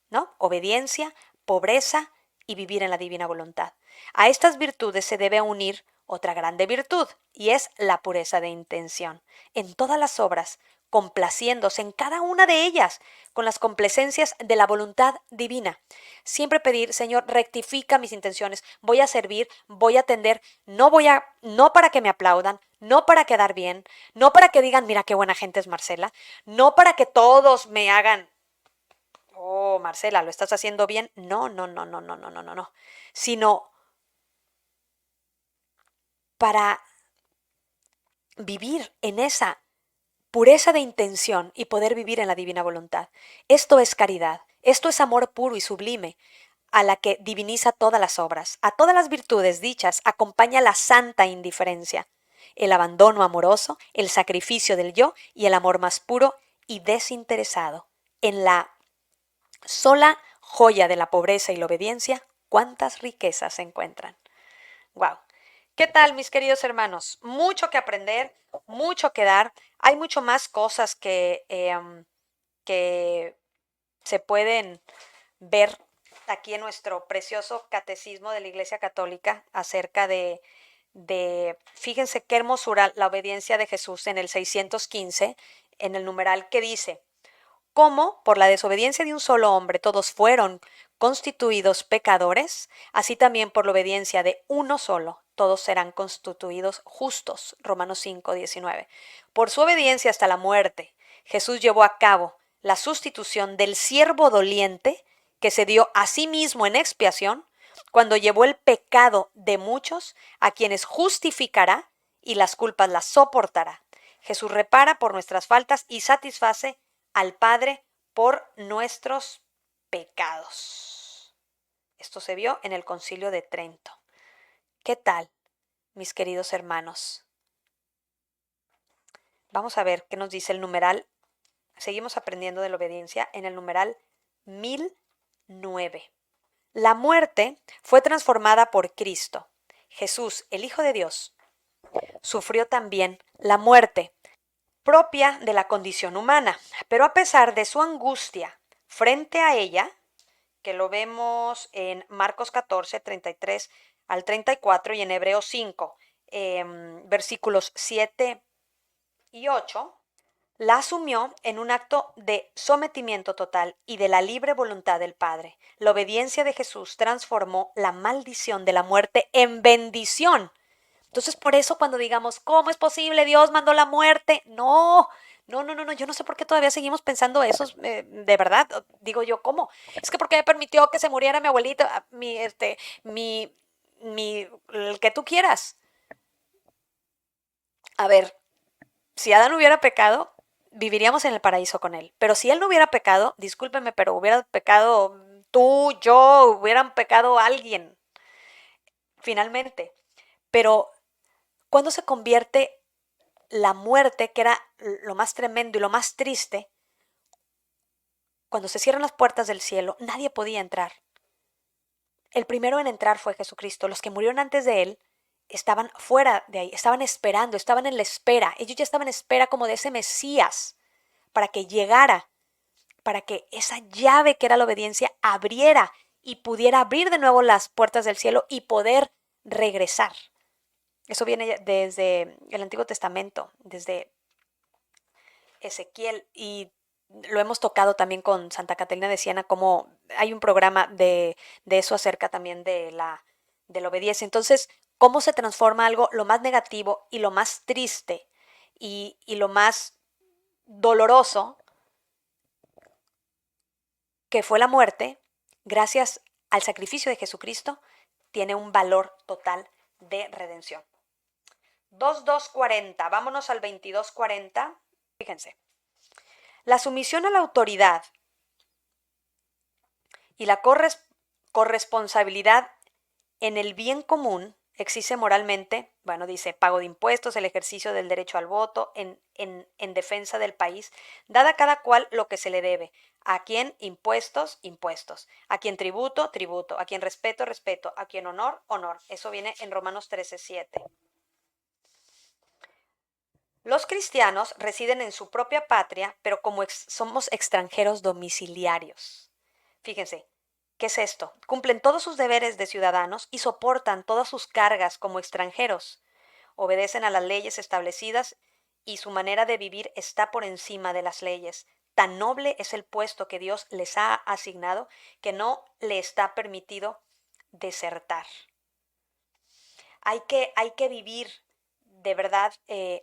¿no? Obediencia, pobreza y vivir en la divina voluntad. A estas virtudes se debe unir otra grande virtud, y es la pureza de intención. En todas las obras, complaciéndose en cada una de ellas, con las complacencias de la voluntad divina. Siempre pedir, Señor, rectifica mis intenciones, voy a servir, voy a atender, no para que me aplaudan, no para quedar bien, no para que digan, mira qué buena gente es Marcela, no para que todos me hagan, oh, Marcela, lo estás haciendo bien. No, no, no, no, no, no, no, no, no. Sino para vivir en esa pureza de intención y poder vivir en la divina voluntad. Esto es caridad, esto es amor puro y sublime, a la que diviniza todas las obras. A todas las virtudes dichas acompaña la santa indiferencia, el abandono amoroso, el sacrificio del yo y el amor más puro y desinteresado. En la sola joya de la pobreza y la obediencia, ¿cuántas riquezas se encuentran? ¡Wow! ¿Qué tal, mis queridos hermanos? Mucho que aprender, mucho que dar. Hay mucho más cosas que se pueden ver aquí en nuestro precioso catecismo de la Iglesia Católica acerca fíjense qué hermosura la obediencia de Jesús en el 615, en el numeral que dice, como por la desobediencia de un solo hombre todos fueron constituidos pecadores, así también por la obediencia de uno solo todos serán constituidos justos. Romanos 5:19. Por su obediencia hasta la muerte, Jesús llevó a cabo la sustitución del siervo doliente que se dio a sí mismo en expiación cuando llevó el pecado de muchos, a quienes justificará y las culpas las soportará. Jesús repara por nuestras faltas y satisface al Padre por nuestros pecados. Esto se vio en el Concilio de Trento. ¿Qué tal, mis queridos hermanos? Vamos a ver qué nos dice el numeral. Seguimos aprendiendo de la obediencia en el numeral 1009. La muerte fue transformada por Cristo. Jesús, el Hijo de Dios, sufrió también la muerte propia de la condición humana, pero a pesar de su angustia frente a ella, que lo vemos en Marcos 14, 33 al 34 y en Hebreos 5, versículos 7 y 8, la asumió en un acto de sometimiento total y de la libre voluntad del Padre. La obediencia de Jesús transformó la maldición de la muerte en bendición. Entonces, por eso cuando digamos, ¿cómo es posible? Dios mandó la muerte. No, no, no, no, no. Yo no sé por qué todavía seguimos pensando eso. De verdad, digo yo, ¿cómo? Es que porque permitió que se muriera mi abuelita, el que tú quieras. A ver, si Adán hubiera pecado, viviríamos en el paraíso con él. Pero si él no hubiera pecado, discúlpeme, pero hubiera pecado tú, yo, hubieran pecado alguien, finalmente. Pero, ¿cuándo se convierte la muerte, que era lo más tremendo y lo más triste, cuando se cierran las puertas del cielo, nadie podía entrar. El primero en entrar fue Jesucristo. Los que murieron antes de él estaban fuera de ahí, estaban esperando, estaban en la espera. Ellos ya estaban en espera como de ese Mesías para que llegara, para que esa llave que era la obediencia abriera y pudiera abrir de nuevo las puertas del cielo y poder regresar. Eso viene desde el Antiguo Testamento, desde Ezequiel, y lo hemos tocado también con Santa Catalina de Siena, como hay un programa de eso acerca también de la obediencia. Entonces, ¿cómo se transforma algo, lo más negativo y lo más triste y lo más doloroso, que fue la muerte, gracias al sacrificio de Jesucristo, tiene un valor total de redención? 2240, vámonos al 2240. Fíjense, la sumisión a la autoridad y la corresponsabilidad en el bien común exige moralmente, bueno, dice, pago de impuestos, el ejercicio del derecho al voto en defensa del país, dada a cada cual lo que se le debe. A quien impuestos, impuestos. A quien tributo, tributo. A quien respeto, respeto. A quien honor, honor. Eso viene en Romanos 13:7. Los cristianos residen en su propia patria, pero como somos extranjeros domiciliarios. Fíjense, ¿qué es esto? Cumplen todos sus deberes de ciudadanos y soportan todas sus cargas como extranjeros. Obedecen a las leyes establecidas y su manera de vivir está por encima de las leyes. Tan noble es el puesto que Dios les ha asignado que no le está permitido desertar. Hay que vivir de verdad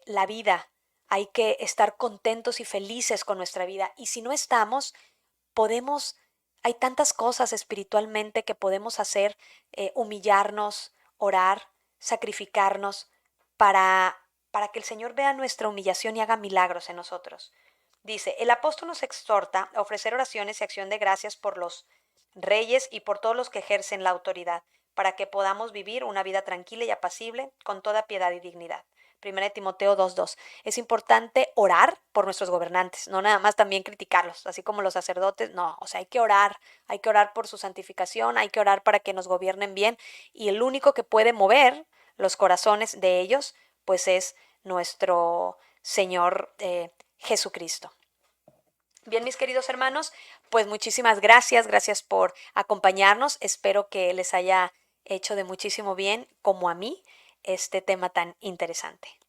la vida, hay que estar contentos y felices con nuestra vida. Y si no estamos, podemos, hay tantas cosas espiritualmente que podemos hacer, humillarnos, orar, sacrificarnos para que el Señor vea nuestra humillación y haga milagros en nosotros. Dice, el apóstol nos exhorta a ofrecer oraciones y acción de gracias por los reyes y por todos los que ejercen la autoridad, para que podamos vivir una vida tranquila y apacible, con toda piedad y dignidad. 1 Timoteo 2:2. Es importante orar por nuestros gobernantes, no nada más también criticarlos, así como los sacerdotes, no, o sea, hay que orar por su santificación, hay que orar para que nos gobiernen bien, y el único que puede mover los corazones de ellos, pues es nuestro Señor Jesucristo. Bien, mis queridos hermanos, pues muchísimas gracias, gracias por acompañarnos. Espero que les haya hecho de muchísimo bien, como a mí, este tema tan interesante.